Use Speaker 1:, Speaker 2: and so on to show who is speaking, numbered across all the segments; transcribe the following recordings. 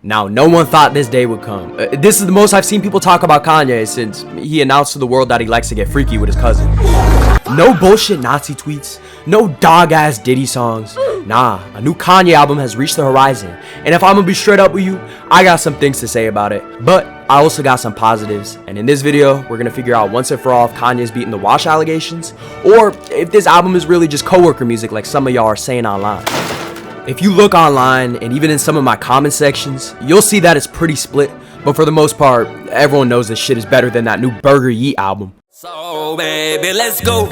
Speaker 1: Now, no one thought this day would come. This is the most I've seen people talk about Kanye since he announced to the world that he likes to get freaky with his cousin. No bullshit Nazi tweets, no dog-ass Diddy songs. Nah, a new Kanye album has reached the horizon. And if I'm gonna be straight up with you, I got some things to say about it. But I also got some positives. And in this video, we're gonna figure out once and for all if Kanye's beating the wash allegations, or if this album is really just coworker music like some of y'all are saying online. If you look online, and even in some of my comment sections, you'll see that it's pretty split. But for the most part, everyone knows this shit is better than that new Burger Yeet album. So baby, let's go.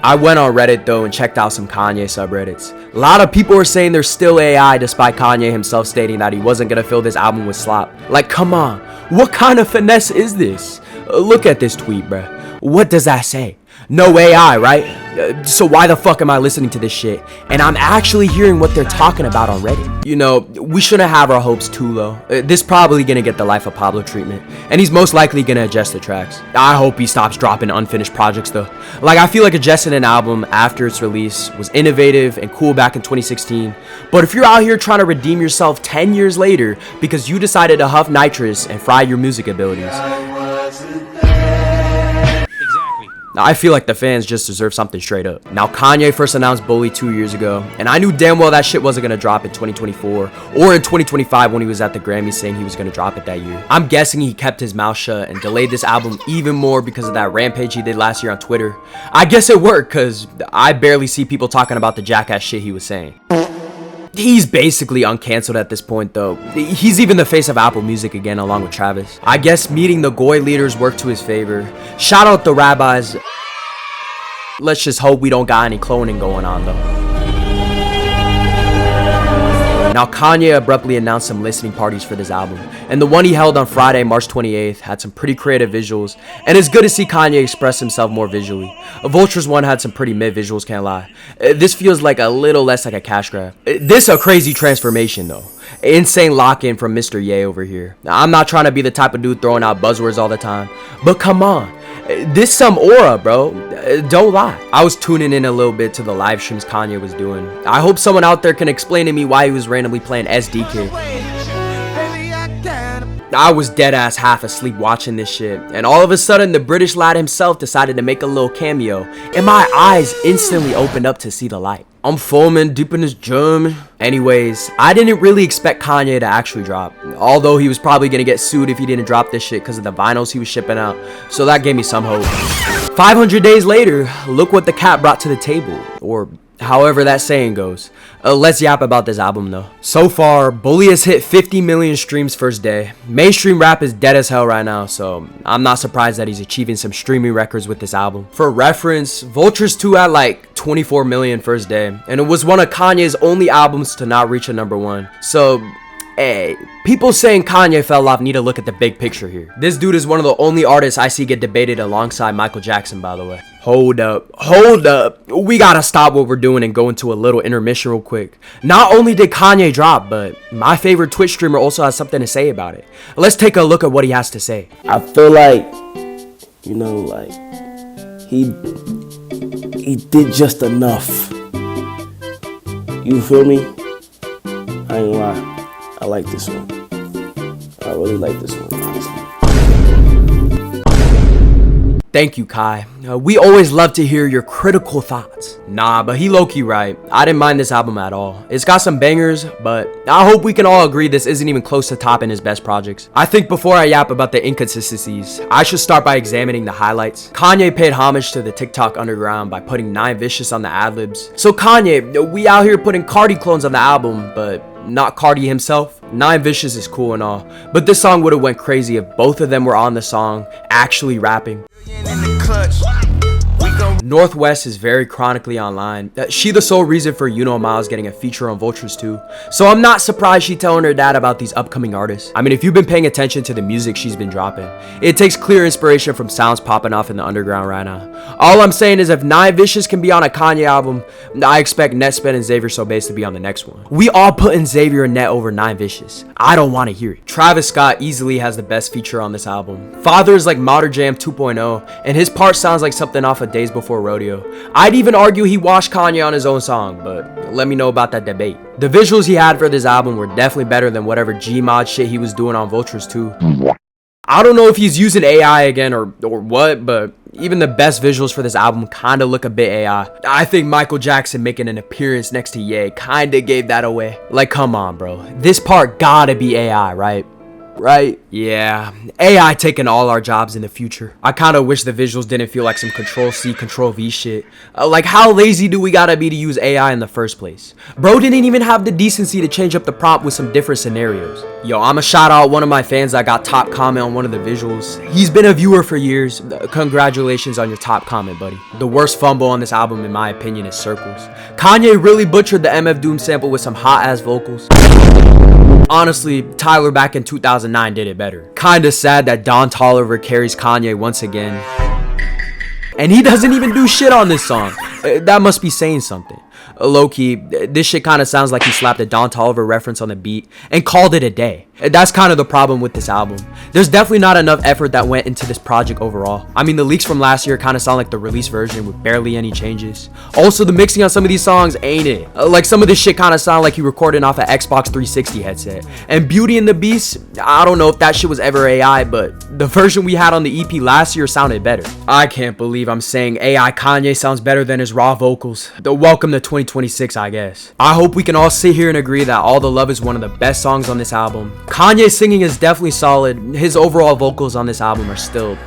Speaker 1: I went on Reddit though and checked out some Kanye subreddits. A lot of people are saying there's still AI despite Kanye himself stating that he wasn't gonna fill this album with slop. Like, come on, what kind of finesse is this? Look at this tweet, bruh. What does that say? No AI, right? So why the fuck am I listening to this shit? And I'm actually hearing what they're talking about on Reddit. You know, we shouldn't have our hopes too low. This probably gonna get the Life of Pablo treatment, and he's most likely gonna adjust the tracks. I hope he stops dropping unfinished projects though. Like, I feel like adjusting an album after its release was innovative and cool back in 2016, but if you're out here trying to redeem yourself 10 years later because you decided to huff nitrous and fry your music abilities, I feel like the fans just deserve something straight up. Now, Kanye first announced Bully 2 years ago, and I knew damn well that shit wasn't gonna drop in 2024 or in 2025 when he was at the Grammys saying he was gonna drop it that year. I'm guessing he kept his mouth shut and delayed this album even more because of that rampage he did last year on Twitter. I guess it worked, cause I barely see people talking about the jackass shit he was saying. He's basically uncancelled at this point though. He's even the face of Apple Music again along with Travis. I guess meeting the Goy leaders worked to his favor. Shout out the rabbis. Let's just hope we don't got any cloning going on though. Now, Kanye abruptly announced some listening parties for this album, and the one he held on Friday, March 28th, had some pretty creative visuals, and it's good to see Kanye express himself more visually. A Vultures one had some pretty mid visuals, can't lie. This feels like a little less like a cash grab. This a crazy transformation though. Insane lock-in from Mr. Ye over here. Now, I'm not trying to be the type of dude throwing out buzzwords all the time, but come on. This some aura, bro. Don't lie. I was tuning in a little bit to the live streams Kanye was doing. I hope someone out there can explain to me why he was randomly playing SDK. I was dead ass half asleep watching this shit, and all of a sudden the British lad himself decided to make a little cameo, and my eyes instantly opened up to see the light. I'm foaming deep in his German. Anyways, I didn't really expect Kanye to actually drop, although he was probably gonna get sued if he didn't drop this shit because of the vinyls he was shipping out, so that gave me some hope. 500 days later, look what the cat brought to the table, or however that saying goes. Let's yap about this album though. So far, Bully has hit 50 million streams first day. Mainstream rap is dead as hell right now, so I'm not surprised that he's achieving some streaming records with this album. For reference, Vultures 2 had like 24 million first day, and it was one of Kanye's only albums to not reach a #1. So, hey, people saying Kanye fell off need to look at the big picture here. This dude is one of the only artists I see get debated alongside Michael Jackson, by the way. Hold up. We gotta stop what we're doing and go into a little intermission real quick. Not only did Kanye drop, but my favorite Twitch streamer also has something to say about it. Let's take a look at what he has to say.
Speaker 2: I feel like, you know, like, he did just enough. You feel me? I ain't lie. I like this one. I really like this one, honestly.
Speaker 1: Thank you, Kai. We always love to hear your critical thoughts. Nah, but he low-key right. I didn't mind this album at all. It's got some bangers, but I hope we can all agree this isn't even close to topping his best projects. I think before I yap about the inconsistencies, I should start by examining the highlights. Kanye paid homage to the TikTok underground by putting 9 Vicious on the ad-libs. So Kanye, we out here putting Cardi clones on the album, but not Cardi himself. 9 Vicious is cool and all, but this song would have went crazy if both of them were on the song, actually rapping. Northwest is very chronically online. She the sole reason for You Know Miles getting a feature on Vultures 2. So I'm not surprised she telling her dad about these upcoming artists. I mean, if you've been paying attention to the music she's been dropping, it takes clear inspiration from sounds popping off in the underground right now. All I'm saying is if 9 Vicious can be on a Kanye album, I expect Netspend and Xavier Sobase to be on the next one. We all putting Xavier and Net over 9 Vicious. I don't want to hear it. Travis Scott easily has the best feature on this album. Father is like Modern Jam 2.0, and his part sounds like something off of Days Before before rodeo. I'd even argue he washed Kanye on his own song, but let me know about that debate. The visuals he had for this album were definitely better than whatever Gmod shit he was doing on Vultures 2. I don't know if he's using AI again or what, but even the best visuals for this album kinda look a bit AI. I think Michael Jackson making an appearance next to Ye kinda gave that away. Like, come on, bro. This part gotta be AI, right? Right? Yeah, AI taking all our jobs in the future. I kinda wish the visuals didn't feel like some Control-C, Control-V shit. Like, how lazy do we gotta be to use AI in the first place? Bro didn't even have the decency to change up the prompt with some different scenarios. Yo, I'ma shout out one of my fans that got top comment on one of the visuals. He's been a viewer for years. Congratulations on your top comment, buddy. The worst fumble on this album, in my opinion, is Circles. Kanye really butchered the MF Doom sample with some hot-ass vocals. Honestly, Tyler back in 2009 did it better. Kinda sad that Don Toliver carries Kanye once again. And he doesn't even do shit on this song. That must be saying something. Low-key, this shit kind of sounds like he slapped a Don Toliver reference on the beat and called it a day. That's kind of the problem with this album. There's definitely not enough effort that went into this project overall. I mean, the leaks from last year kind of sound like the release version with barely any changes. Also, the mixing on some of these songs ain't it. Like, some of this shit kind of sound like he recorded off an Xbox 360 headset. And Beauty and the Beast, I don't know if that shit was ever AI, but the version we had on the EP last year sounded better. I can't believe I'm saying AI Kanye sounds better than his raw vocals. Welcome to 2026, I guess. I hope we can all sit here and agree that All the Love is one of the best songs on this album. Kanye's singing is definitely solid. His overall vocals on this album are still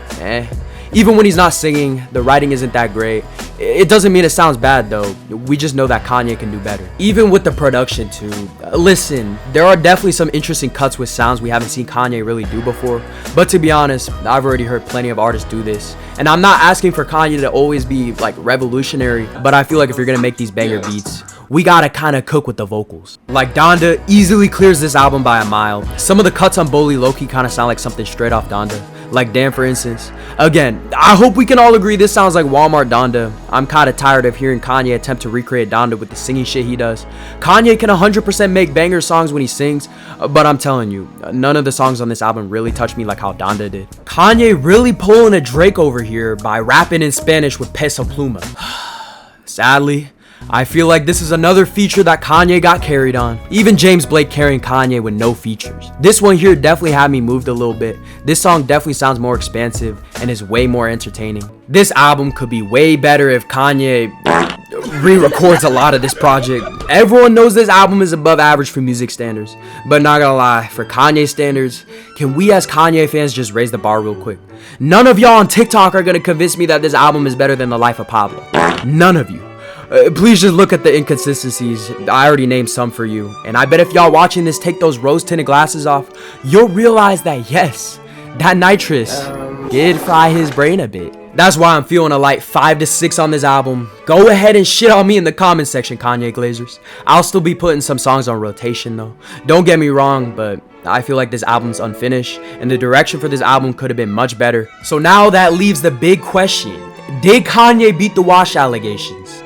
Speaker 1: Even when he's not singing, the writing isn't that great. It doesn't mean it sounds bad though. We just know that Kanye can do better. Even with the production too. Listen, there are definitely some interesting cuts with sounds we haven't seen Kanye really do before. But to be honest, I've already heard plenty of artists do this. And I'm not asking for Kanye to always be like revolutionary, but I feel like if you're gonna make these banger beats, we gotta kinda cook with the vocals. Like, Donda easily clears this album by a mile. Some of the cuts on Bully Loki kinda sound like something straight off Donda. Like Damn, for instance. Again, I hope we can all agree this sounds like Walmart Donda. I'm kinda tired of hearing Kanye attempt to recreate Donda with the singing shit he does. Kanye can 100% make banger songs when he sings, but I'm telling you, none of the songs on this album really touch me like how Donda did. Kanye really pulling a Drake over here by rapping in Spanish with Peso Pluma. Sadly, I feel like this is another feature that Kanye got carried on. Even James Blake carrying Kanye with no features. This one here definitely had me moved a little bit. This song definitely sounds more expansive and is way more entertaining. This album could be way better if Kanye re-records a lot of this project. Everyone knows this album is above average for music standards, but not gonna lie, for Kanye standards, can we as Kanye fans just raise the bar real quick? None of y'all on TikTok are gonna convince me that this album is better than The Life of Pablo. None of you. Please just look at the inconsistencies. I already named some for you. And I bet if y'all watching this take those rose-tinted glasses off, you'll realize that yes, that nitrous did fry his brain a bit. That's why I'm feeling a light 5 to 6 on this album. Go ahead and shit on me in the comment section, Kanye Glazers. I'll still be putting some songs on rotation though. Don't get me wrong, but I feel like this album's unfinished and the direction for this album could have been much better. So now that leaves the big question. Did Kanye beat the wash allegations?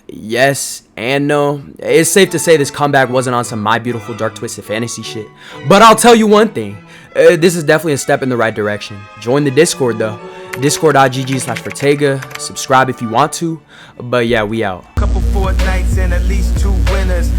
Speaker 1: Yes and no. It's safe to say this comeback wasn't on some My Beautiful Dark Twisted Fantasy shit. But I'll tell you one thing. This is definitely a step in the right direction. Join the Discord though. Discord.gg/Fortega. Subscribe if you want to. But yeah, we out.
Speaker 3: Couple Fortnites and at least 2 winners.